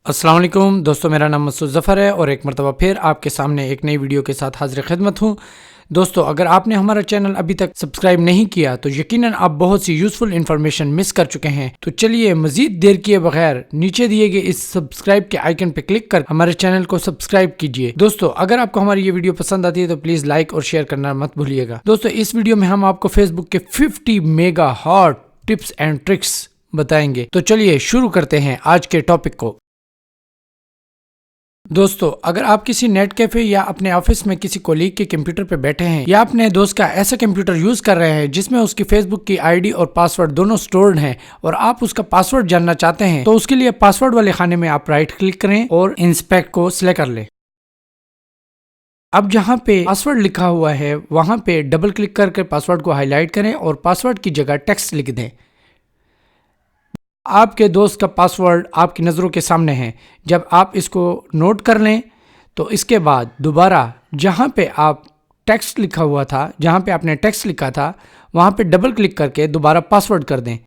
अस्सलाम वालेकुम दोस्तों, मेरा नाम मसूद ज़फ़र है और एक मरतबा फिर आपके सामने एक नई वीडियो के साथ हाज़िर खिदमत हूँ। दोस्तों, अगर आपने हमारा चैनल अभी तक सब्सक्राइब नहीं किया तो यकीनन आप बहुत सी यूज़फुल इन्फॉर्मेशन मिस कर चुके हैं। तो चलिए मज़ीद देर किए बगैर नीचे दिए गए इस सब्सक्राइब के आइकन पर क्लिक कर हमारे चैनल को सब्सक्राइब कीजिए। दोस्तों, अगर आपको हमारी ये वीडियो पसंद आती है तो प्लीज़ लाइक और शेयर करना मत भूलिएगा। दोस्तों, इस वीडियो में हम आपको फेसबुक के 50 mega hot tips and tricks बताएंगे। तो चलिए शुरू करते हैं आज के टॉपिक को। दोस्तों, अगर आप किसी नेट कैफे या अपने ऑफिस में किसी कोलीग के कंप्यूटर पर बैठे हैं या अपने दोस्त का ऐसा कंप्यूटर यूज कर रहे हैं जिसमें उसकी फेसबुक की आईडी और पासवर्ड दोनों स्टोर्ड हैं और आप उसका पासवर्ड जानना चाहते हैं, तो उसके लिए पासवर्ड वाले खाने में आप राइट क्लिक करें और इंस्पेक्ट को सिलेक्ट कर लें। अब जहां पे पासवर्ड लिखा हुआ है वहां पे डबल क्लिक करके पासवर्ड को हाईलाइट करें और पासवर्ड की जगह टेक्स्ट लिख दें। आपके दोस्त का पासवर्ड आपकी नज़रों के सामने है। जब आप इसको नोट कर लें तो इसके बाद दोबारा जहाँ पे आप टेक्स्ट लिखा हुआ था, जहाँ पे आपने टेक्स्ट लिखा था, वहाँ पे डबल क्लिक करके दोबारा पासवर्ड कर दें।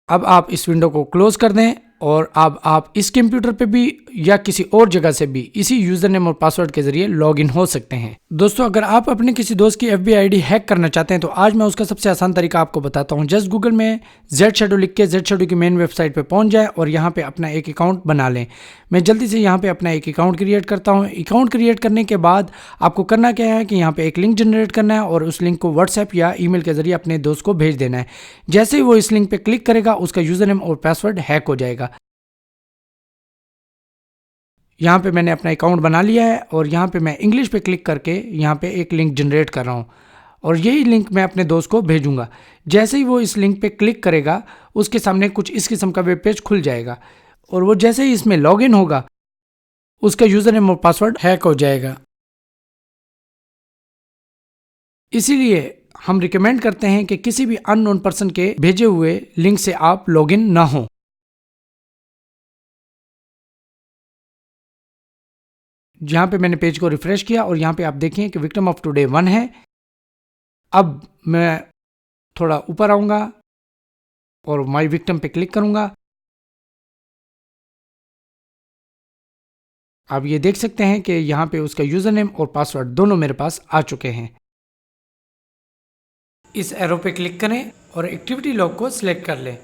अब आप इस विंडो को क्लोज कर दें और अब आप इस कंप्यूटर पे भी या किसी और जगह से भी इसी यूजर नेम और पासवर्ड के जरिए लॉग इन हो सकते हैं। दोस्तों, अगर आप अपने किसी दोस्त की एफबी आईडी हैक करना चाहते हैं तो आज मैं उसका सबसे आसान तरीका आपको बताता हूं। जस्ट गूगल में जेड शेडो लिख के जेड शेडो की मेन वेबसाइट पे पहुंच जाए और यहाँ पे अपना एक अकाउंट बना लें। मैं जल्दी से यहाँ पे अपना एक अकाउंट क्रिएट करता हूँ। अकाउंट क्रिएट करने के बाद आपको करना क्या है कि यहाँ पे एक लिंक जनरेट करना है और उस लिंक को व्हाट्सएप या ईमेल के जरिए अपने दोस्त को भेज देना है। जैसे ही वो इस लिंक पे क्लिक करेगा उसका यूजर नेम और पासवर्ड हैक हो जाएगा। यहाँ पे मैंने अपना अकाउंट बना लिया है और यहाँ पे मैं इंग्लिश पे क्लिक करके यहाँ पे एक लिंक जनरेट कर रहा हूँ और यही लिंक मैं अपने दोस्त को भेजूंगा। जैसे ही वो इस लिंक पे क्लिक करेगा उसके सामने कुछ इस किस्म का वेब पेज खुल जाएगा और वो जैसे ही इसमें लॉग इन होगा उसका यूज़र नेम और पासवर्ड हैक हो जाएगा। इसीलिए हम रिकमेंड करते हैं कि किसी भी अननोन पर्सन के भेजे हुए लिंक से आप लॉग इन ना हो। जहाँ पे मैंने पेज को रिफ्रेश किया और यहाँ पे आप देखें कि विक्टिम ऑफ टुडे 1 है। अब मैं थोड़ा ऊपर आऊँगा और माई विक्टिम पे क्लिक करूँगा। आप ये देख सकते हैं कि यहाँ पे उसका यूज़र नेम और पासवर्ड दोनों मेरे पास आ चुके हैं। इस एरो पे क्लिक करें और एक्टिविटी लॉग को सिलेक्ट कर लें।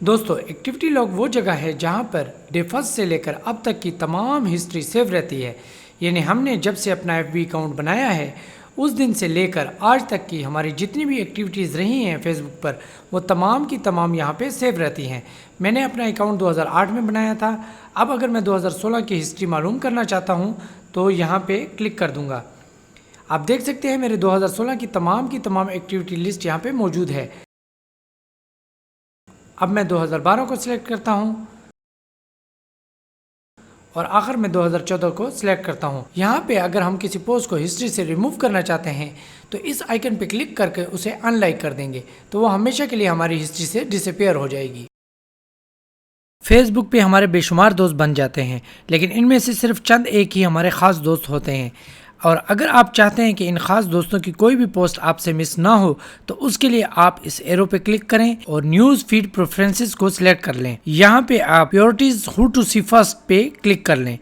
दोस्तों, एक्टिविटी लॉग वो जगह है जहाँ पर डे फर्स्ट से लेकर अब तक की तमाम हिस्ट्री सेव रहती है। यानी हमने जब से अपना एफबी अकाउंट बनाया है उस दिन से लेकर आज तक की हमारी जितनी भी एक्टिविटीज़ रही हैं फेसबुक पर वो तमाम की तमाम यहाँ पे सेव रहती हैं। मैंने अपना अकाउंट 2008 में बनाया था। अब अगर मैं 2016 की हिस्ट्री मालूम करना चाहता हूँ तो यहाँ पे क्लिक कर दूँगा। आप देख सकते हैं मेरे 2016 की तमाम एक्टिविटी लिस्ट यहाँ पे मौजूद है। अब मैं 2012 को सिलेक्ट करता हूँ और आखिर में 2014 को सिलेक्ट करता हूँ। यहाँ पे अगर हम किसी पोस्ट को हिस्ट्री से रिमूव करना चाहते हैं तो इस आइकन पे क्लिक करके उसे अनलाइक कर देंगे तो वो हमेशा के लिए हमारी हिस्ट्री से डिसअपीयर हो जाएगी। फेसबुक पे हमारे बेशुमार दोस्त बन जाते हैं लेकिन इनमें से सिर्फ चंद एक ही हमारे ख़ास दोस्त होते हैं और अगर आप चाहते हैं कि इन ख़ास दोस्तों की कोई भी पोस्ट आपसे मिस ना हो तो उसके लिए आप इस एरो पे क्लिक करें और न्यूज़ फीड प्रेफरेंसेस को सिलेक्ट कर लें। यहाँ पे आप priorities who to see first पे क्लिक कर लें।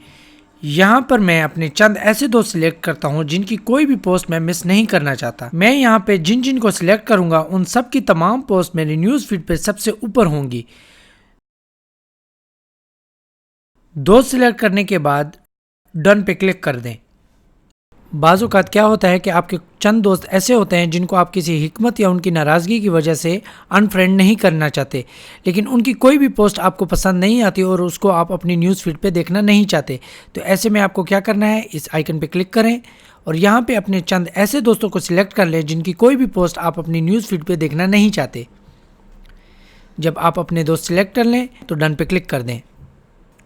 यहाँ पर मैं अपने चंद ऐसे दोस्त सिलेक्ट करता हूँ जिनकी कोई भी पोस्ट मैं मिस नहीं करना चाहता। मैं यहाँ पे जिन जिन को सिलेक्ट करूँगा उन सब की तमाम पोस्ट मेरी न्यूज़ फीड पे सबसे ऊपर होंगी। दोस्त सिलेक्ट करने के बाद डन पे क्लिक कर दें। बाज़-औक़ात क्या होता है कि आपके चंद दोस्त ऐसे होते हैं जिनको आप किसी हिकमत या उनकी नाराज़गी की वजह से अनफ्रेंड नहीं करना चाहते, लेकिन उनकी कोई भी पोस्ट आपको पसंद नहीं आती और उसको आप अपनी न्यूज़ फीड पे देखना नहीं चाहते। तो ऐसे में आपको क्या करना है, इस आइकन पे क्लिक करें और यहाँ पे अपने चंद ऐसे दोस्तों को सिलेक्ट कर लें जिनकी कोई भी पोस्ट आप अपनी न्यूज़ फीड पे देखना नहीं चाहते। जब आप अपने दोस्त सिलेक्ट कर लें तो डन पे क्लिक कर दें।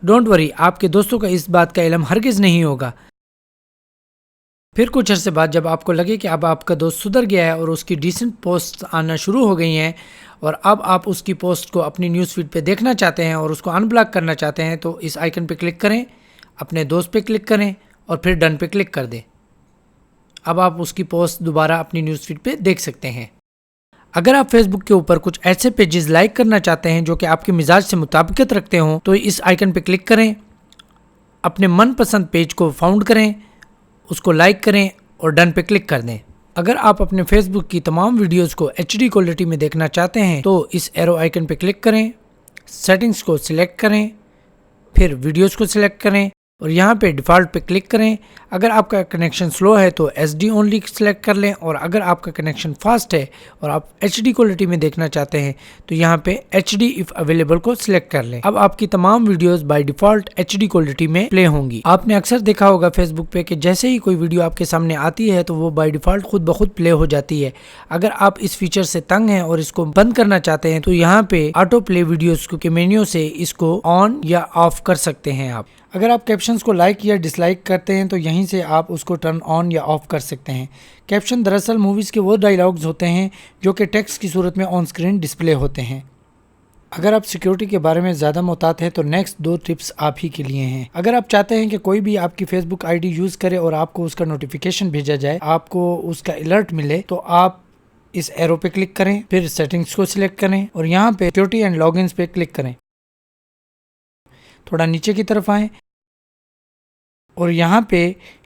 डोंट वरी, आपके दोस्तों का इस बात का इल्म हरगिज़ नहीं होगा। फिर कुछ अर्से बाद जब आपको लगे कि अब आपका दोस्त सुधर गया है और उसकी डिसेंट पोस्ट आना शुरू हो गई हैं और अब आप उसकी पोस्ट को अपनी न्यूज़ फीड पे देखना चाहते हैं और उसको अनब्लॉक करना चाहते हैं तो इस आइकन पे क्लिक करें, अपने दोस्त पे क्लिक करें और फिर डन पे क्लिक कर दें। अब आप उसकी पोस्ट दोबारा अपनी न्यूज़ फीड पे देख सकते हैं। अगर आप फेसबुक के ऊपर कुछ ऐसे पेजेस लाइक करना चाहते हैं जो कि आपके मिजाज से मुताबिकत रखते हों, तो इस आइकन पे क्लिक करें, अपने मनपसंद पेज को फाउंड करें, उसको लाइक करें और डन पे क्लिक कर दें। अगर आप अपने फेसबुक की तमाम वीडियोस को HD क्वालिटी में देखना चाहते हैं तो इस एरो आइकन पे क्लिक करें, सेटिंग्स को सिलेक्ट करें, फिर वीडियोस को सिलेक्ट करें और यहाँ पे डिफ़ॉल्ट पे क्लिक करें। अगर आपका कनेक्शन स्लो है तो SD ओनली सिलेक्ट कर लें, और अगर आपका कनेक्शन फास्ट है और आप HD क्वालिटी में देखना चाहते हैं तो यहाँ पे HD इफ़ अवेलेबल को सिलेक्ट कर लें। अब आपकी तमाम videos by default HD quality में प्ले होंगी। आपने अक्सर देखा होगा फेसबुक पे कि जैसे ही कोई वीडियो आपके सामने आती है तो वो बाय डिफ़ॉल्ट खुद ब खुद प्ले हो जाती है। अगर आप इस फीचर से तंग हैं और इसको बंद करना चाहते हैं तो यहाँ पे ऑटो प्ले वीडियोस के मेन्यू से इसको ऑन या ऑफ कर सकते हैं आप। अगर आप कैप्शंस को लाइक या डिसलाइक करते हैं तो यहीं से आप उसको टर्न ऑन या ऑफ कर सकते हैं। कैप्शन दरअसल मूवीज़ के वो डायलॉग्स होते हैं जो कि टेक्स्ट की सूरत में ऑन स्क्रीन डिस्प्ले होते हैं। अगर आप सिक्योरिटी के बारे में ज़्यादा मुहतात हैं तो नेक्स्ट 2 टिप्स आप ही के लिए हैं। अगर आप चाहते हैं कि कोई भी आपकी फेसबुक ID यूज़ करे और आपको उसका नोटिफिकेशन भेजा जाए, आपको उसका अलर्ट मिले, तो आप इस एरो पे क्लिक करें, फिर सेटिंग्स को सिलेक्ट करें और यहाँ पे सिक्योरिटी एंड लॉगिन्स पे क्लिक करें। थोड़ा नीचे की तरफ आएं और यहाँ पे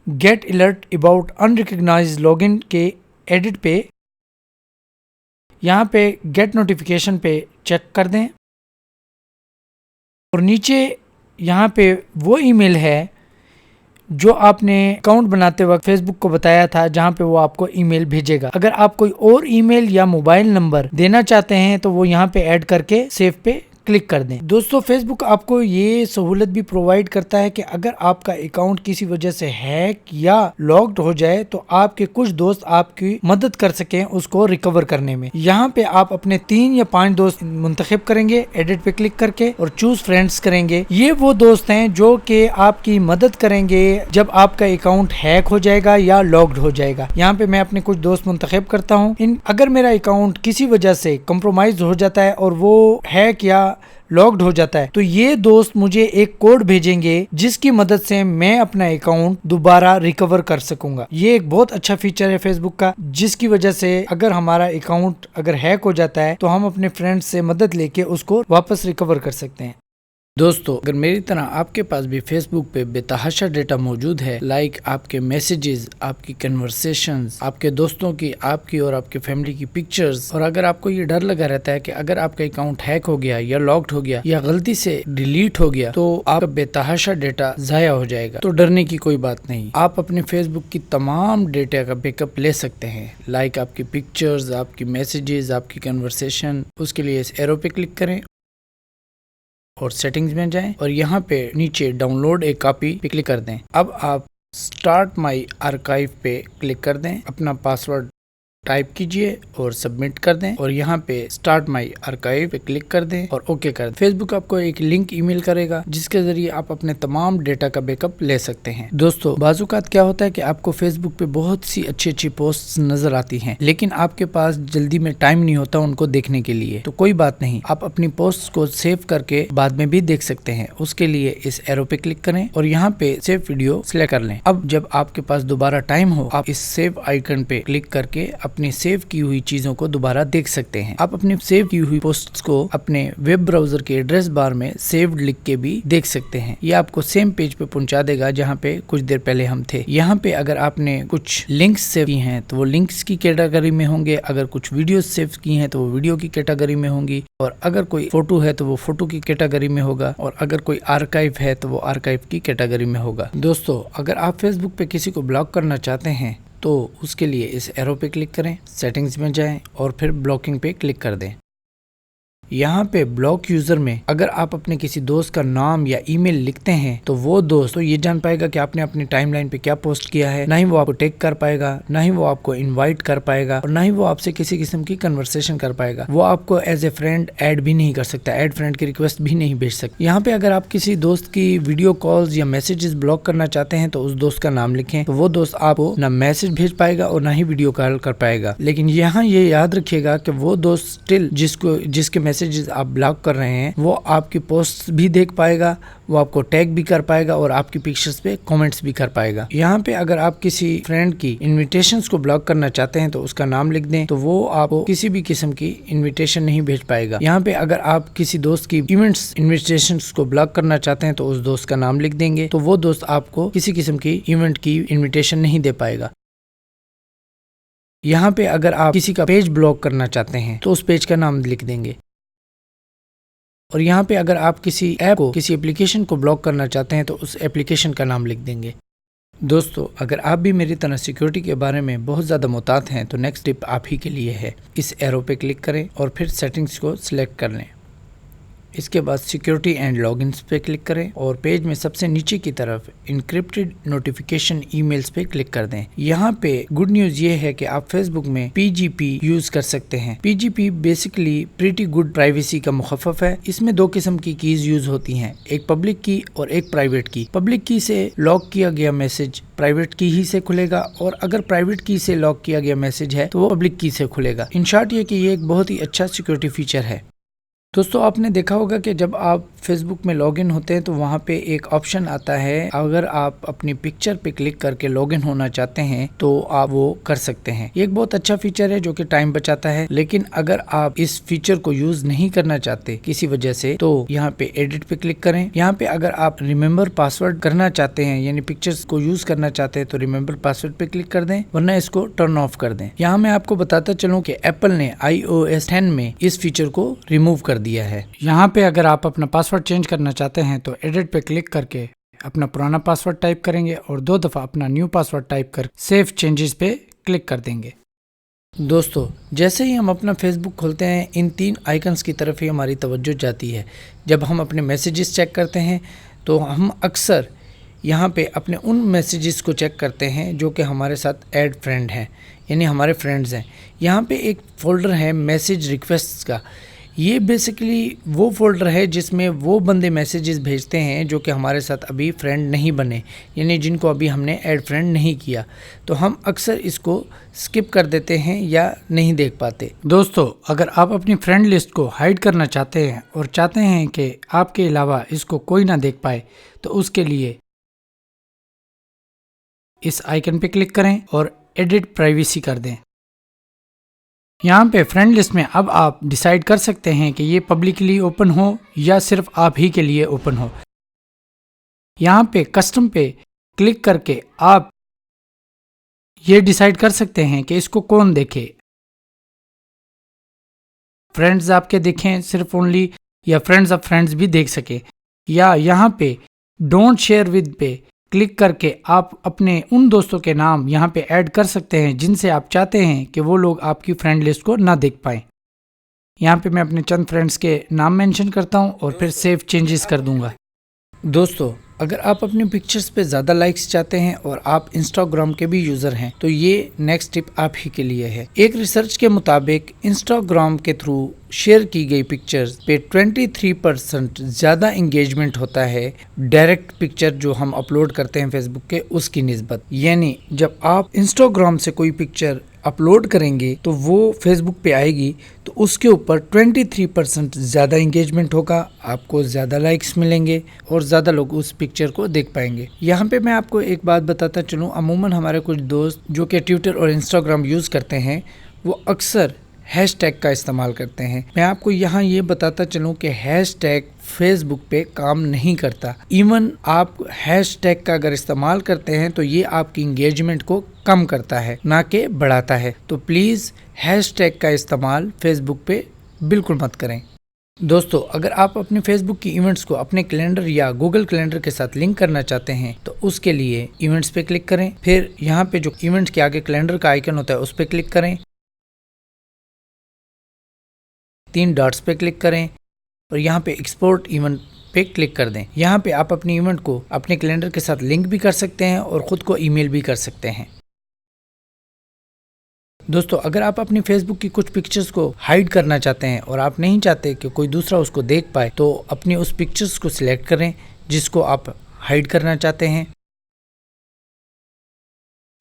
get alert about unrecognised login के एडिट पे यहाँ पे गेट नोटिफिकेशन पे चेक कर दें और नीचे यहाँ पे वो ईमेल है जो आपने अकाउंट बनाते वक्त फेसबुक को बताया था, जहाँ पे वो आपको ईमेल भेजेगा। अगर आप कोई और ईमेल या मोबाइल नंबर देना चाहते हैं तो वो यहाँ पे ऐड करके सेव पे क्लिक कर दें। दोस्तों, फेसबुक आपको ये सहूलत भी प्रोवाइड करता है कि अगर आपका अकाउंट किसी वजह से हैक या लॉक्ड हो जाए तो आपके कुछ दोस्त आपकी मदद कर सकें उसको रिकवर करने में। यहाँ पे आप अपने 3 या 5 दोस्त मुंतखब करेंगे एडिट पे क्लिक करके और चूज फ्रेंड्स करेंगे। ये वो दोस्त हैं जो कि आपकी मदद करेंगे जब आपका अकाउंट हैक हो जाएगा या लॉक्ड हो जाएगा। यहाँ पे मैं अपने कुछ दोस्त मुंतखब करता हूँ। अगर मेरा अकाउंट किसी वजह से कम्प्रोमाइज हो जाता है और वो हैक या लॉक्ड हो जाता है तो ये दोस्त मुझे एक कोड भेजेंगे जिसकी मदद से मैं अपना अकाउंट दोबारा रिकवर कर सकूंगा। ये एक बहुत अच्छा फीचर है फेसबुक का, जिसकी वजह से अगर हमारा अकाउंट अगर हैक हो जाता है तो हम अपने फ्रेंड्स से मदद लेके उसको वापस रिकवर कर सकते हैं। दोस्तों, अगर मेरी तरह आपके पास भी फेसबुक पे बेतहाशा डेटा मौजूद है, लाइक आपके मैसेजेस, आपकी कन्वर्सेशंस, आपके दोस्तों की, आपकी और आपके फैमिली की पिक्चर्स, और अगर आपको ये डर लगा रहता है कि अगर आपका अकाउंट हैक हो गया या लॉक्ड हो गया या गलती से डिलीट हो गया तो आपका बेतहाशा डेटा जाया हो जाएगा, तो डरने की कोई बात नहीं। आप अपने फेसबुक की तमाम डेटा का बैकअप ले सकते हैं, लाइक आपकी पिक्चर्स, आपकी मैसेजेस, आपकी कन्वर्सेशन। उसके लिए इस एरो पे क्लिक करें और सेटिंग्स में जाएं और यहाँ पे नीचे डाउनलोड ए कॉपी पे क्लिक कर दें। अब आप स्टार्ट माई आर्काइव पे क्लिक कर दें, अपना पासवर्ड टाइप कीजिए और सबमिट कर दें और यहाँ पे स्टार्ट माई आर्काइव पे क्लिक कर दें और ओके कर दें। फेसबुक आपको एक लिंक ईमेल करेगा जिसके जरिए आप अपने तमाम डेटा का बैकअप ले सकते हैं। दोस्तों, बाजुकात क्या होता है कि आपको फेसबुक पे बहुत सी अच्छी अच्छी पोस्ट्स नजर आती हैं, लेकिन आपके पास जल्दी में टाइम नहीं होता उनको देखने के लिए। तो कोई बात नहीं, आप अपनी पोस्ट को सेव करके बाद में भी देख सकते हैं। उसके लिए इस एरो पे क्लिक करें और यहाँ पे सेव वीडियो सिलेक्ट कर लें। अब जब आपके पास दोबारा टाइम हो, आप इस सेव आइकन पे क्लिक करके अपनी सेव की हुई चीजों को दोबारा देख सकते हैं। आप अपनी सेव की हुई पोस्ट्स को अपने वेब ब्राउजर के एड्रेस बार में सेव्ड लिख के भी देख सकते हैं। ये आपको सेम पेज पे पहुंचा देगा जहां पे कुछ देर पहले हम थे। यहाँ पे अगर आपने कुछ लिंक्स सेव की हैं तो वो लिंक्स की कैटेगरी में होंगे, अगर कुछ वीडियोस सेव की हैं तो वो वीडियो की कैटेगरी में होंगी, और अगर कोई फोटो है तो वो फोटो की कैटेगरी में होगा, और अगर कोई आर्काइव है तो वो आर्काइव की कैटेगरी में होगा। दोस्तों, अगर आप फेसबुक पे किसी को ब्लॉक करना चाहते हैं तो उसके लिए इस एरो पे क्लिक करें, सेटिंग्स में जाएं और फिर ब्लॉकिंग पे क्लिक कर दें। यहाँ पे ब्लॉक यूजर में अगर आप अपने किसी दोस्त का नाम या ईमेल लिखते हैं तो वो दोस्त तो ये जान पाएगा कि आपने अपनी टाइमलाइन पे क्या पोस्ट किया है, ना ही वो आपको टैग कर पाएगा, ना ही वो आपको इनवाइट कर पाएगा, और ना ही वो आपसे किसी किस्म की कन्वर्सेशन कर पाएगा। वो आपको एज ए फ्रेंड ऐड भी नहीं कर सकता, ऐड फ्रेंड की रिक्वेस्ट भी नहीं भेज सकता। यहाँ पे अगर आप किसी दोस्त की वीडियो कॉल्स या मैसेजेस ब्लॉक करना चाहते हैं तो उस दोस्त का नाम लिखें, तो वो दोस्त आपको ना मैसेज भेज पाएगा और ना ही वीडियो कॉल कर पाएगा। लेकिन यहाँ ये याद रखिएगा कि वो दोस्त स्टिल जिसके मैसेज मैसेजेस आप ब्लॉक कर रहे हैं वो आपकी पोस्ट भी देख पाएगा, वो आपको टैग भी कर पाएगा और आपकी पिक्चर्स पे कमेंट्स भी कर पाएगा। यहाँ पे अगर आप किसी फ्रेंड की इन्विटेशंस को ब्लॉक करना चाहते हैं तो उसका नाम लिख दें, तो वो आपको किसी भी किस्म की इन्विटेशन नहीं भेज पाएगा। यहाँ पे अगर आप किसी दोस्त की इवेंट्स इन्विटेशंस को ब्लॉक करना चाहते हैं तो उस दोस्त का नाम लिख देंगे, तो वो दोस्त आपको किसी किस्म की इवेंट की इन्विटेशन नहीं दे पाएगा। यहाँ पे अगर आप किसी का पेज ब्लॉक करना चाहते हैं तो उस पेज का नाम लिख देंगे। और यहाँ पे अगर आप किसी ऐप को, किसी एप्लीकेशन को ब्लॉक करना चाहते हैं तो उस एप्लीकेशन का नाम लिख देंगे। दोस्तों, अगर आप भी मेरी तरह सिक्योरिटी के बारे में बहुत ज़्यादा मुहतात हैं तो नेक्स्ट टिप आप ही के लिए है। इस एरो पे क्लिक करें और फिर सेटिंग्स को सिलेक्ट कर लें। इसके बाद सिक्योरिटी एंड लॉगिन्स पे क्लिक करें और पेज में सबसे नीचे की तरफ इनक्रिप्टेड नोटिफिकेशन ईमेल्स पे क्लिक कर दें। यहाँ पे गुड न्यूज ये है कि आप फेसबुक में PGP यूज कर सकते हैं। PGP basically pretty good privacy का मुखफ़फ़ है। इसमें दो किस्म की कीज यूज होती हैं, एक पब्लिक की और एक प्राइवेट की। पब्लिक की से लॉक किया गया मैसेज प्राइवेट की ही से खुलेगा और अगर प्राइवेट की से लॉक किया गया मैसेज है तो वो पब्लिक की से खुलेगा। इन शॉर्ट ये कि ये एक बहुत ही अच्छा सिक्योरिटी फीचर है। दोस्तों, आपने देखा होगा कि जब आप फेसबुक में लॉगिन होते हैं तो वहाँ पे एक ऑप्शन आता है, अगर आप अपनी पिक्चर पे क्लिक करके लॉगिन होना चाहते हैं तो आप वो कर सकते हैं। ये एक बहुत अच्छा फीचर है जो कि टाइम बचाता है। लेकिन अगर आप इस फीचर को यूज नहीं करना चाहते किसी वजह से तो यहाँ पे एडिट पे क्लिक करें। यहाँ पे अगर आप रिमेम्बर पासवर्ड करना चाहते हैं यानी पिक्चर्स को यूज करना चाहते हैं तो रिमेम्बर पासवर्ड पे क्लिक कर दें, वरना इसको टर्न ऑफ कर दें। यहाँ मैं आपको बताता चलूँ कि एप्पल ने iOS 10 में इस फीचर को रिमूव कर दिया है। यहाँ पे अगर आप अपना पासवर्ड चेंज करना चाहते हैं तो एडिट पे क्लिक करके अपना पुराना पासवर्ड टाइप करेंगे और 2 दफ़ा अपना न्यू पासवर्ड टाइप कर सेव चेंजेस पे क्लिक कर देंगे। दोस्तों, जैसे ही हम अपना फेसबुक खोलते हैं इन 3 आइकन्स की तरफ ही हमारी तवज्जो जाती है। जब हम अपने मैसेजेस चेक करते हैं तो हम अक्सर यहाँ पे अपने उन मैसेजेस को चेक करते हैं जो कि हमारे साथ ऐड फ्रेंड हैं, यानी हमारे फ्रेंड्स हैं। यहाँ पे एक फ़ोल्डर है मैसेज रिक्वेस्ट्स का। ये बेसिकली वो फोल्डर है जिसमें वो बंदे मैसेजेस भेजते हैं जो कि हमारे साथ अभी फ्रेंड नहीं बने, यानी जिनको अभी हमने ऐड फ्रेंड नहीं किया। तो हम अक्सर इसको स्किप कर देते हैं या नहीं देख पाते। दोस्तों, अगर आप अपनी फ्रेंड लिस्ट को हाइड करना चाहते हैं और चाहते हैं कि आपके अलावा इसको कोई ना देख पाए तो उसके लिए इस आइकन पे क्लिक करें और एडिट प्राइवेसी कर दें। यहाँ पे फ्रेंड लिस्ट में अब आप डिसाइड कर सकते हैं कि ये पब्लिकली ओपन हो या सिर्फ आप ही के लिए ओपन हो। यहाँ पे कस्टम पे क्लिक करके आप ये डिसाइड कर सकते हैं कि इसको कौन देखे, फ्रेंड्स आपके देखें सिर्फ ओनली या फ्रेंड्स ऑफ फ्रेंड्स भी देख सके। या यहाँ पे डोंट शेयर विद पे क्लिक करके आप अपने उन दोस्तों के नाम यहाँ पे ऐड कर सकते हैं जिनसे आप चाहते हैं कि वो लोग आपकी फ्रेंड लिस्ट को ना देख पाएं। यहाँ पे मैं अपने चंद फ्रेंड्स के नाम मेंशन करता हूँ और फिर सेव चेंजेस कर दूंगा। दोस्तों, अगर आप अपनी पिक्चर्स पे ज़्यादा लाइक्स चाहते हैं और आप इंस्टाग्राम के भी यूज़र हैं तो ये नेक्स्ट टिप आप ही के लिए है। एक रिसर्च के मुताबिक इंस्टाग्राम के थ्रू शेयर की गई पिक्चर्स पे 23% ज़्यादा इंगेजमेंट होता है डायरेक्ट पिक्चर जो हम अपलोड करते हैं फेसबुक के उसकी निस्बत। यानी जब आप इंस्टाग्राम से कोई पिक्चर अपलोड करेंगे तो वो फेसबुक पे आएगी तो उसके ऊपर 23% ज़्यादा इंगेजमेंट होगा, आपको ज़्यादा लाइक्स मिलेंगे और ज़्यादा लोग उस पिक्चर को देख पाएंगे। यहाँ पे मैं आपको एक बात बताता चलूँ, अमूमन हमारे कुछ दोस्त जो कि ट्विटर और इंस्टाग्राम यूज़ करते हैं वो अक्सर हैशटैग का इस्तेमाल करते हैं। मैं आपको यहाँ ये बताता चलूँ कि हैशटैग फेसबुक पे काम नहीं करता। इवन आप हैशटैग का अगर इस्तेमाल करते हैं तो ये आपकी इंगेजमेंट को कम करता है ना कि बढ़ाता है। तो प्लीज़ हैशटैग का इस्तेमाल फेसबुक पे बिल्कुल मत करें। दोस्तों, अगर आप अपने फेसबुक की इवेंट्स को अपने कैलेंडर या गूगल कैलेंडर के साथ लिंक करना चाहते हैं तो उसके लिए इवेंट्स पे क्लिक करें, फिर यहाँ पे जो इवेंट्स के आगे कैलेंडर का आइकन होता है उस पर क्लिक करें, 3 डॉट्स पे क्लिक करें और यहाँ पे एक्सपोर्ट इवेंट पे क्लिक कर दें। यहाँ पे आप अपनी इवेंट को अपने कैलेंडर के साथ लिंक भी कर सकते हैं और ख़ुद को ईमेल भी कर सकते हैं। दोस्तों, अगर आप अपनी फेसबुक की कुछ पिक्चर्स को हाइड करना चाहते हैं और आप नहीं चाहते कि कोई दूसरा उसको देख पाए तो अपनी उस पिक्चर्स को सिलेक्ट करें जिसको आप हाइड करना चाहते हैं।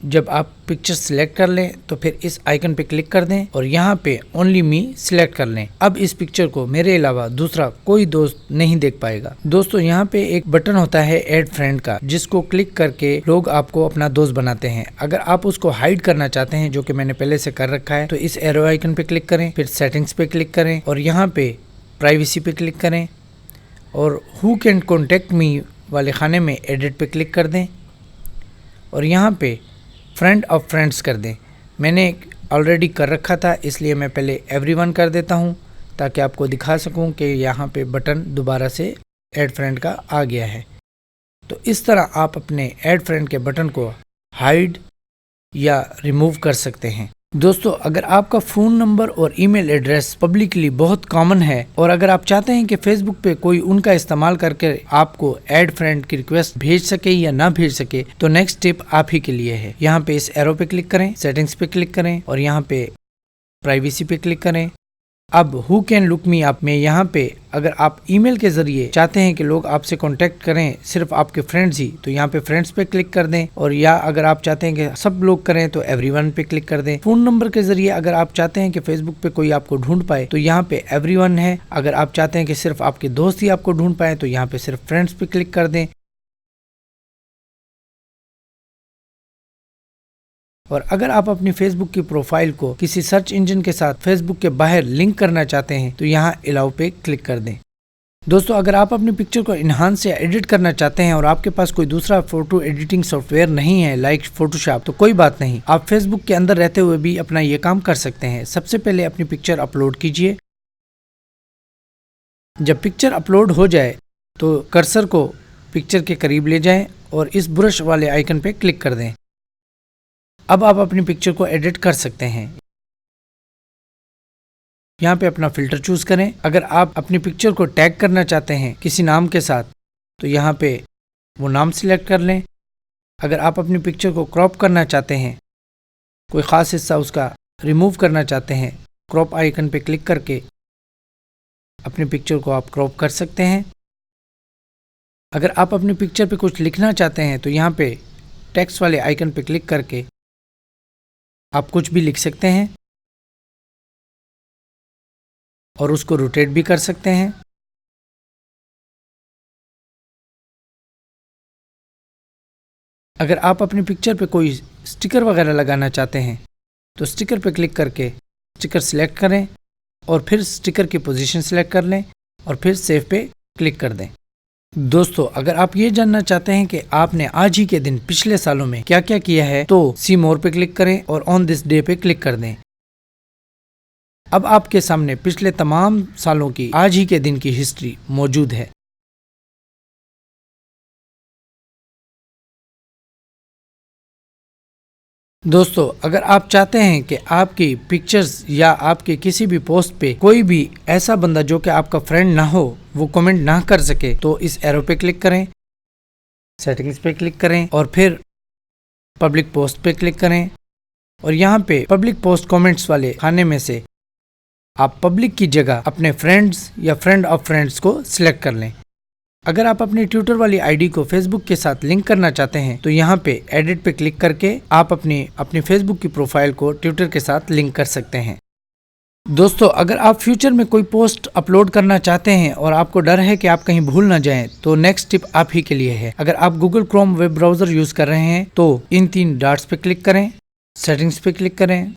जब आप पिक्चर सिलेक्ट कर लें तो फिर इस आइकन पे क्लिक कर दें और यहाँ पे ओनली मी सिलेक्ट कर लें। अब इस पिक्चर को मेरे अलावा दूसरा कोई दोस्त नहीं देख पाएगा। दोस्तों यहाँ पे एक बटन होता है ऐड फ्रेंड का, जिसको क्लिक करके लोग आपको अपना दोस्त बनाते हैं। अगर आप उसको हाइड करना चाहते हैं, जो कि मैंने पहले से कर रखा है, तो इस एरो आइकन पे क्लिक करें, फिर सेटिंग्स पे क्लिक करें और यहाँ पे प्राइवेसी पे क्लिक करें और हु कैन कॉन्टेक्ट मी वाले खाने में एडिट पे क्लिक कर दें और यहाँ पे फ्रेंड ऑफ फ्रेंड्स कर दें। मैंने ऑलरेडी कर रखा था, इसलिए मैं पहले एवरीवन कर देता हूँ ताकि आपको दिखा सकूँ कि यहाँ पे बटन दोबारा से ऐड फ्रेंड का आ गया है। तो इस तरह आप अपने ऐड फ्रेंड के बटन को हाइड या रिमूव कर सकते हैं। दोस्तों अगर आपका फ़ोन नंबर और ईमेल एड्रेस पब्लिकली बहुत कॉमन है और अगर आप चाहते हैं कि फेसबुक पे कोई उनका इस्तेमाल करके आपको ऐड फ्रेंड की रिक्वेस्ट भेज सके या ना भेज सके, तो नेक्स्ट स्टेप आप ही के लिए है। यहाँ पे इस एरो पे क्लिक करें, सेटिंग्स पे क्लिक करें और यहाँ पे प्राइवेसी पे क्लिक करें। अब हु कैन लुक मी आप में यहाँ पे अगर आप ईमेल के जरिए चाहते हैं कि लोग आपसे कांटेक्ट करें, सिर्फ आपके फ्रेंड्स ही, तो यहाँ पे फ्रेंड्स पे क्लिक कर दें। और या अगर आप चाहते हैं कि सब लोग करें तो एवरीवन पे क्लिक कर दें। फोन नंबर के जरिए अगर आप चाहते हैं कि फेसबुक पे कोई आपको ढूंढ पाए तो यहाँ पे एवरीवन है। अगर आप चाहते हैं कि सिर्फ आपके दोस्त ही आपको ढूंढ पाए तो यहाँ पे सिर्फ फ्रेंड्स पे क्लिक कर दें। और अगर आप अपनी फेसबुक की प्रोफाइल को किसी सर्च इंजन के साथ फेसबुक के बाहर लिंक करना चाहते हैं तो यहाँ अलाउ पे क्लिक कर दें। दोस्तों अगर आप अपनी पिक्चर को इन्हांस या एडिट करना चाहते हैं और आपके पास कोई दूसरा फोटो एडिटिंग सॉफ्टवेयर नहीं है लाइक फोटोशॉप, तो कोई बात नहीं, आप फेसबुक के अंदर रहते हुए भी अपना ये काम कर सकते हैं। सबसे पहले अपनी पिक्चर अपलोड कीजिए। जब पिक्चर अपलोड हो जाए तो कर्सर को पिक्चर के करीब ले जाएं और इस ब्रश वाले आइकन पे क्लिक कर दें। अब आप अपनी पिक्चर को एडिट कर सकते हैं। यहाँ पे अपना फिल्टर चूज करें। अगर आप अपनी पिक्चर को टैग करना चाहते हैं किसी नाम के साथ तो यहाँ पे वो नाम सिलेक्ट कर लें। अगर आप अपनी पिक्चर को क्रॉप करना चाहते हैं, कोई ख़ास हिस्सा उसका रिमूव करना चाहते हैं, क्रॉप आइकन पे क्लिक करके अपनी पिक्चर को आप क्रॉप कर सकते हैं। अगर आप अपनी पिक्चर पे कुछ लिखना चाहते हैं तो यहाँ पे टेक्स्ट वाले आइकन पे क्लिक करके आप कुछ भी लिख सकते हैं और उसको रोटेट भी कर सकते हैं। अगर आप अपनी पिक्चर पे कोई स्टिकर वगैरह लगाना चाहते हैं तो स्टिकर पे क्लिक करके स्टिकर सिलेक्ट करें और फिर स्टिकर की पोजीशन सिलेक्ट कर लें और फिर सेव पे क्लिक कर दें। दोस्तों अगर आप ये जानना चाहते हैं कि आपने आज ही के दिन पिछले सालों में क्या क्या किया है तो सी मोर पे क्लिक करें और ऑन दिस डे पे क्लिक कर दें। अब आपके सामने पिछले तमाम सालों की आज ही के दिन की हिस्ट्री मौजूद है। दोस्तों अगर आप चाहते हैं कि आपकी पिक्चर्स या आपके किसी भी पोस्ट पे कोई भी ऐसा बंदा जो कि आपका फ्रेंड ना हो वो कमेंट ना कर सके, तो इस एरो पे क्लिक करें, सेटिंग्स पे क्लिक करें और फिर पब्लिक पोस्ट पे क्लिक करें और यहाँ पे पब्लिक पोस्ट कमेंट्स वाले खाने में से आप पब्लिक की जगह अपने फ्रेंड्स या फ्रेंड ऑफ फ्रेंड्स को सिलेक्ट कर लें। अगर आप अपनी ट्विटर वाली आईडी को फेसबुक के साथ लिंक करना चाहते हैं तो यहाँ पे एडिट पे क्लिक करके आप अपनी फेसबुक की प्रोफाइल को ट्विटर के साथ लिंक कर सकते हैं। दोस्तों अगर आप फ्यूचर में कोई पोस्ट अपलोड करना चाहते हैं और आपको डर है कि आप कहीं भूल ना जाएं तो नेक्स्ट टिप आप ही के लिए है। अगर आप Google Chrome web browser use कर रहे हैं तो इन 3 डॉट्स पे क्लिक करें, सेटिंग्स पे क्लिक करें,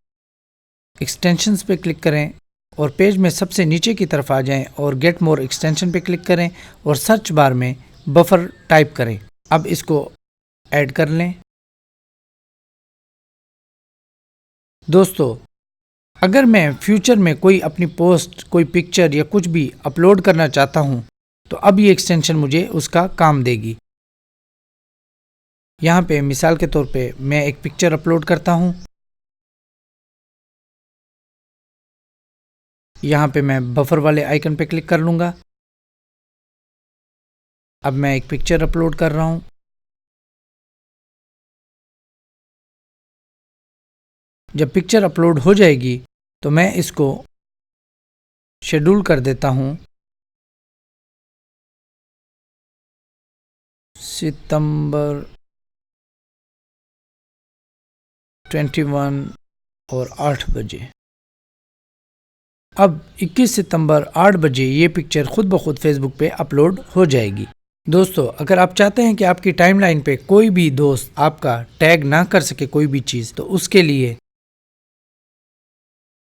एक्सटेंशंस पे क्लिक करें और पेज में सबसे नीचे की तरफ आ जाएं और गेट मोर एक्सटेंशन पे क्लिक करें और सर्च बार में बफर टाइप करें। अब इसको ऐड कर लें। दोस्तों अगर मैं फ्यूचर में कोई अपनी पोस्ट, कोई पिक्चर या कुछ भी अपलोड करना चाहता हूं तो अब ये एक्सटेंशन मुझे उसका काम देगी। यहाँ पे मिसाल के तौर पे मैं एक पिक्चर अपलोड करता हूं। यहाँ पे मैं बफर वाले आइकन पे क्लिक कर लूँगा। अब मैं एक पिक्चर अपलोड कर रहा हूँ। जब पिक्चर अपलोड हो जाएगी तो मैं इसको शेड्यूल कर देता हूँ सितंबर 21 और 8 बजे। अब 21 सितंबर 8 बजे ये पिक्चर खुद ब खुद फेसबुक पे अपलोड हो जाएगी। दोस्तों, अगर आप चाहते हैं कि आपकी टाइमलाइन पे कोई भी दोस्त आपका टैग ना कर सके कोई भी चीज़, तो उसके लिए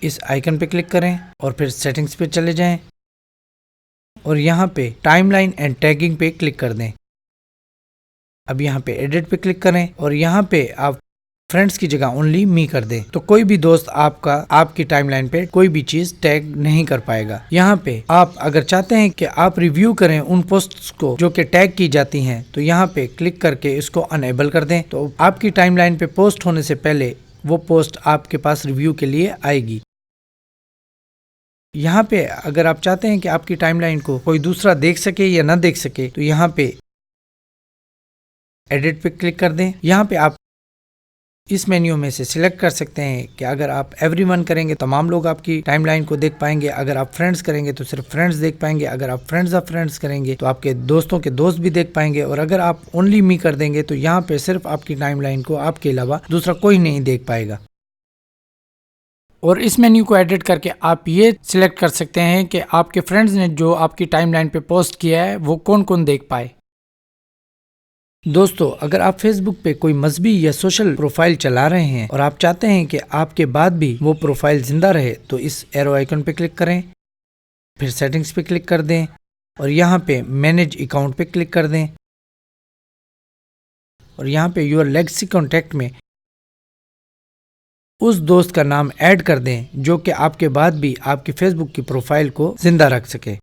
इस आइकन पे क्लिक करें और फिर सेटिंग्स पे चले जाएं और यहाँ पे टाइमलाइन एंड टैगिंग पे क्लिक कर दें। अब यहाँ पे एडिट पे क्लिक करें और यहाँ पे आप फ्रेंड्स की जगह ओनली मी कर दें, तो कोई भी दोस्त आपका आपकी टाइमलाइन पे कोई भी चीज टैग नहीं कर पाएगा। यहाँ पे आप अगर चाहते हैं कि आप रिव्यू करें उन पोस्ट्स को जो कि टैग की जाती हैं, तो यहाँ पे क्लिक करके इसको अनेबल कर दें, तो आपकी टाइमलाइन पे पोस्ट होने से पहले वो पोस्ट आपके पास रिव्यू के लिए आएगी। यहाँ पे अगर आप चाहते हैं कि आपकी टाइमलाइन को कोई दूसरा देख सके या ना देख सके, तो यहाँ पे एडिट पे क्लिक कर दें। यहाँ पे आप इस मेन्यू में से सिलेक्ट कर सकते हैं कि अगर आप एवरीवन करेंगे तमाम लोग आपकी टाइमलाइन को देख पाएंगे, अगर आप फ्रेंड्स करेंगे तो सिर्फ फ्रेंड्स देख पाएंगे, अगर आप फ्रेंड्स ऑफ फ्रेंड्स करेंगे तो आपके दोस्तों के दोस्त भी देख पाएंगे, और अगर आप ओनली मी कर देंगे तो यहाँ पे सिर्फ आपकी टाइमलाइन को आपके अलावा दूसरा कोई नहीं देख पाएगा। और इस मेन्यू को एडिट करके आप ये सिलेक्ट कर सकते हैं कि आपके फ्रेंड्स ने जो आपकी टाइमलाइन पे पोस्ट किया है वो कौन कौन देख पाए। दोस्तों, अगर आप फेसबुक पे कोई मजहबी या सोशल प्रोफाइल चला रहे हैं और आप चाहते हैं कि आपके बाद भी वो प्रोफाइल जिंदा रहे, तो इस एरो आइकन पे क्लिक करें, फिर सेटिंग्स पे क्लिक कर दें और यहाँ पे मैनेज अकाउंट पे क्लिक कर दें और यहाँ पे योर लेगेसी कॉन्टैक्ट में उस दोस्त का नाम ऐड कर दें जो कि आपके बाद भी आपकी फेसबुक की प्रोफाइल को जिंदा रख सके।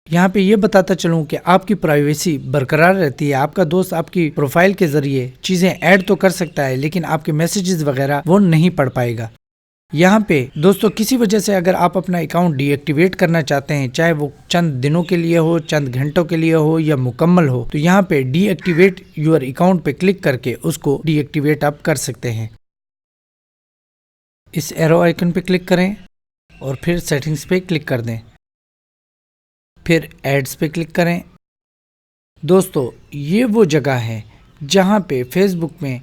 यहाँ पे ये बताता चलूँ कि आपकी प्राइवेसी बरकरार रहती है। आपका दोस्त आपकी प्रोफाइल के जरिए चीजें ऐड तो कर सकता है, लेकिन आपके मैसेजेस वगैरह वो नहीं पढ़ पाएगा। यहाँ पे दोस्तों, किसी वजह से अगर आप अपना अकाउंट डीएक्टिवेट करना चाहते हैं, चाहे वो चंद दिनों के लिए हो, चंद घंटों के लिए हो या मुकम्मल हो, तो यहाँ पे डीएक्टिवेट यूर अकाउंट पे क्लिक करके उसको डीएक्टिवेट आप कर सकते हैं। इस एरो आइकन पे क्लिक करें और फिर सेटिंग्स पे क्लिक कर दें, फिर एड्स पे क्लिक करें। दोस्तों, ये वो जगह है जहाँ पे फेसबुक में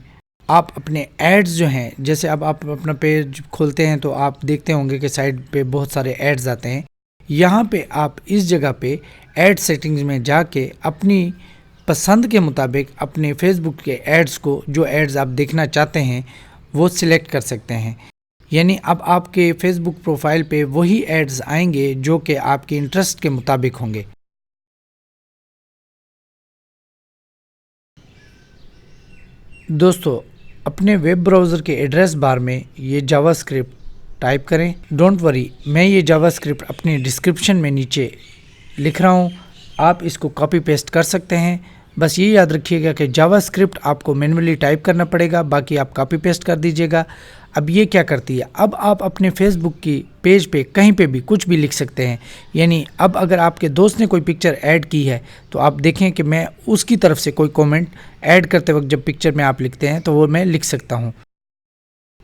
आप अपने एड्स जो हैं, जैसे अब आप अपना पेज खोलते हैं तो आप देखते होंगे कि साइड पे बहुत सारे एड्स आते हैं। यहाँ पे आप इस जगह पे एड सेटिंग्स में जाके अपनी पसंद के मुताबिक अपने फेसबुक के एड्स को, जो एड्स आप देखना चाहते हैं, वो सिलेक्ट कर सकते हैं। यानी अब आपके फेसबुक प्रोफाइल पे वही एड्स आएंगे जो कि आपके इंटरेस्ट के मुताबिक होंगे। दोस्तों, अपने वेब ब्राउज़र के एड्रेस बार में ये जावास्क्रिप्ट टाइप करें। डोंट वरी, मैं ये जावास्क्रिप्ट अपनी डिस्क्रिप्शन में नीचे लिख रहा हूँ, आप इसको कॉपी पेस्ट कर सकते हैं। बस ये याद रखिएगा कि जावास्क्रिप्ट आपको मैन्युअली टाइप करना पड़ेगा, बाकी आप कॉपी पेस्ट कर दीजिएगा। अब ये क्या करती है, अब आप अपने फेसबुक की पेज पे कहीं पे भी कुछ भी लिख सकते हैं। यानी अब अगर आपके दोस्त ने कोई पिक्चर ऐड की है तो आप देखें कि मैं उसकी तरफ से कोई कमेंट ऐड करते वक्त जब पिक्चर में आप लिखते हैं तो वो मैं लिख सकता हूँ।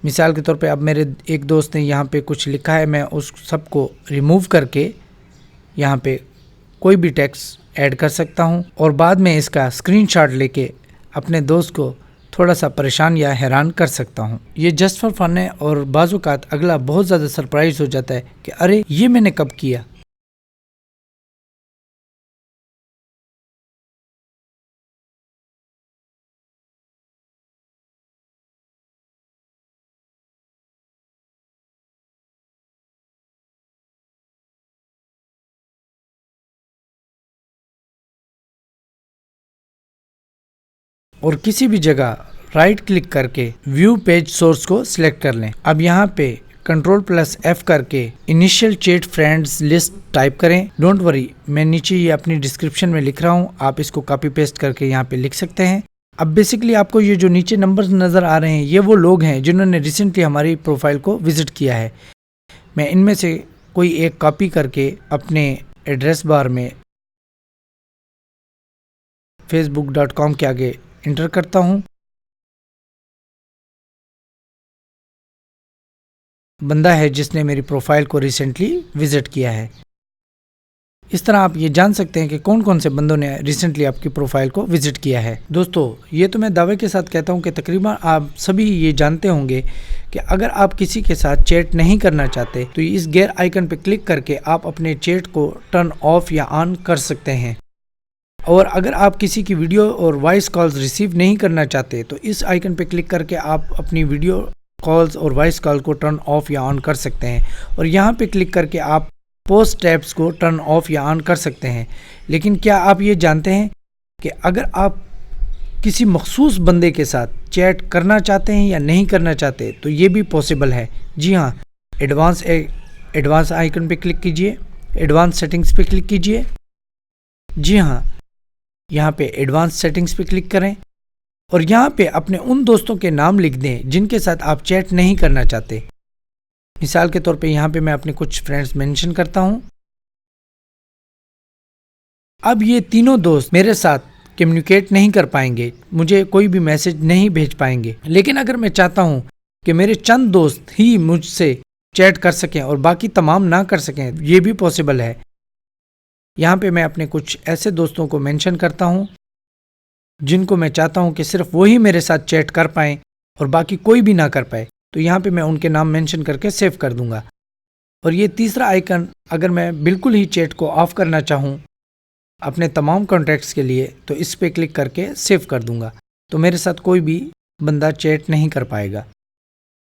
मिसाल के तौर पे अब मेरे एक दोस्त ने यहाँ पे कुछ लिखा है, मैं उस सब को रिमूव करके यहाँ पे कोई भी टेक्स्ट ऐड कर सकता हूँ और बाद में इसका स्क्रीनशॉट लेके अपने दोस्त को थोड़ा सा परेशान या हैरान कर सकता हूँ। ये जस्ट फॉर फन है और बाज़-औक़ात अगला बहुत ज़्यादा सरप्राइज हो जाता है कि अरे ये मैंने कब किया। और किसी भी जगह राइट क्लिक करके व्यू पेज सोर्स को सिलेक्ट कर लें। अब यहाँ पे Ctrl+F करके initial chat friends list type करें। डोंट वरी, मैं नीचे ये अपनी डिस्क्रिप्शन में लिख रहा हूँ, आप इसको कॉपी पेस्ट करके यहाँ पे लिख सकते हैं। अब बेसिकली आपको ये जो नीचे नंबर्स नज़र आ रहे हैं, ये वो लोग हैं जिन्होंने रिसेंटली हमारी प्रोफाइल को विजिट किया है। मैं इनमें से कोई एक कॉपी करके अपने एड्रेस बार में facebook.com के आगे इंटर करता हूँ। बंदा है जिसने मेरी प्रोफाइल को रिसेंटली विजिट किया है। इस तरह आप ये जान सकते हैं कि कौन कौन से बंदों ने रिसेंटली आपकी प्रोफाइल को विजिट किया है। दोस्तों ये तो मैं दावे के साथ कहता हूँ कि तकरीबन आप सभी ये जानते होंगे कि अगर आप किसी के साथ चैट नहीं करना चाहते तो इस गेयर आइकन पर क्लिक करके आप अपने चैट को टर्न ऑफ या ऑन कर सकते हैं। और अगर आप किसी की वीडियो और वॉइस कॉल्स रिसीव नहीं करना चाहते तो इस आइकन पर क्लिक करके आप अपनी वीडियो कॉल्स और वॉइस कॉल को टर्न ऑफ या ऑन कर सकते हैं। और यहाँ पे क्लिक करके आप पोस्ट टैब्स को टर्न ऑफ या ऑन कर सकते हैं। लेकिन क्या आप ये जानते हैं कि अगर आप किसी मखसूस बंदे के साथ चैट करना चाहते हैं या नहीं करना चाहते तो ये भी पॉसिबल है। जी हाँ, एडवांस आइकन पे क्लिक कीजिए, एडवांस सेटिंग्स पे क्लिक कीजिए। जी हाँ, यहाँ पे एडवांस सेटिंग्स पे क्लिक करें और यहाँ पे अपने उन दोस्तों के नाम लिख दें जिनके साथ आप चैट नहीं करना चाहते। मिसाल के तौर पे यहाँ पे मैं अपने कुछ फ्रेंड्स मेंशन करता हूँ। अब ये तीनों दोस्त मेरे साथ कम्युनिकेट नहीं कर पाएंगे, मुझे कोई भी मैसेज नहीं भेज पाएंगे। लेकिन अगर मैं चाहता हूँ कि मेरे चंद दोस्त ही मुझसे चैट कर सकें और बाकी तमाम ना कर सकें, ये भी पॉसिबल है। यहाँ पे मैं अपने कुछ ऐसे दोस्तों को मेंशन करता हूँ जिनको मैं चाहता हूँ कि सिर्फ वही मेरे साथ चैट कर पाएं और बाकी कोई भी ना कर पाए। तो यहाँ पे मैं उनके नाम मेंशन करके सेव कर दूंगा। और ये तीसरा आइकन अगर मैं बिल्कुल ही चैट को ऑफ करना चाहूँ अपने तमाम कॉन्टैक्ट्स के लिए तो इस पे क्लिक करके सेव कर दूंगा, तो मेरे साथ कोई भी बंदा चैट नहीं कर पाएगा।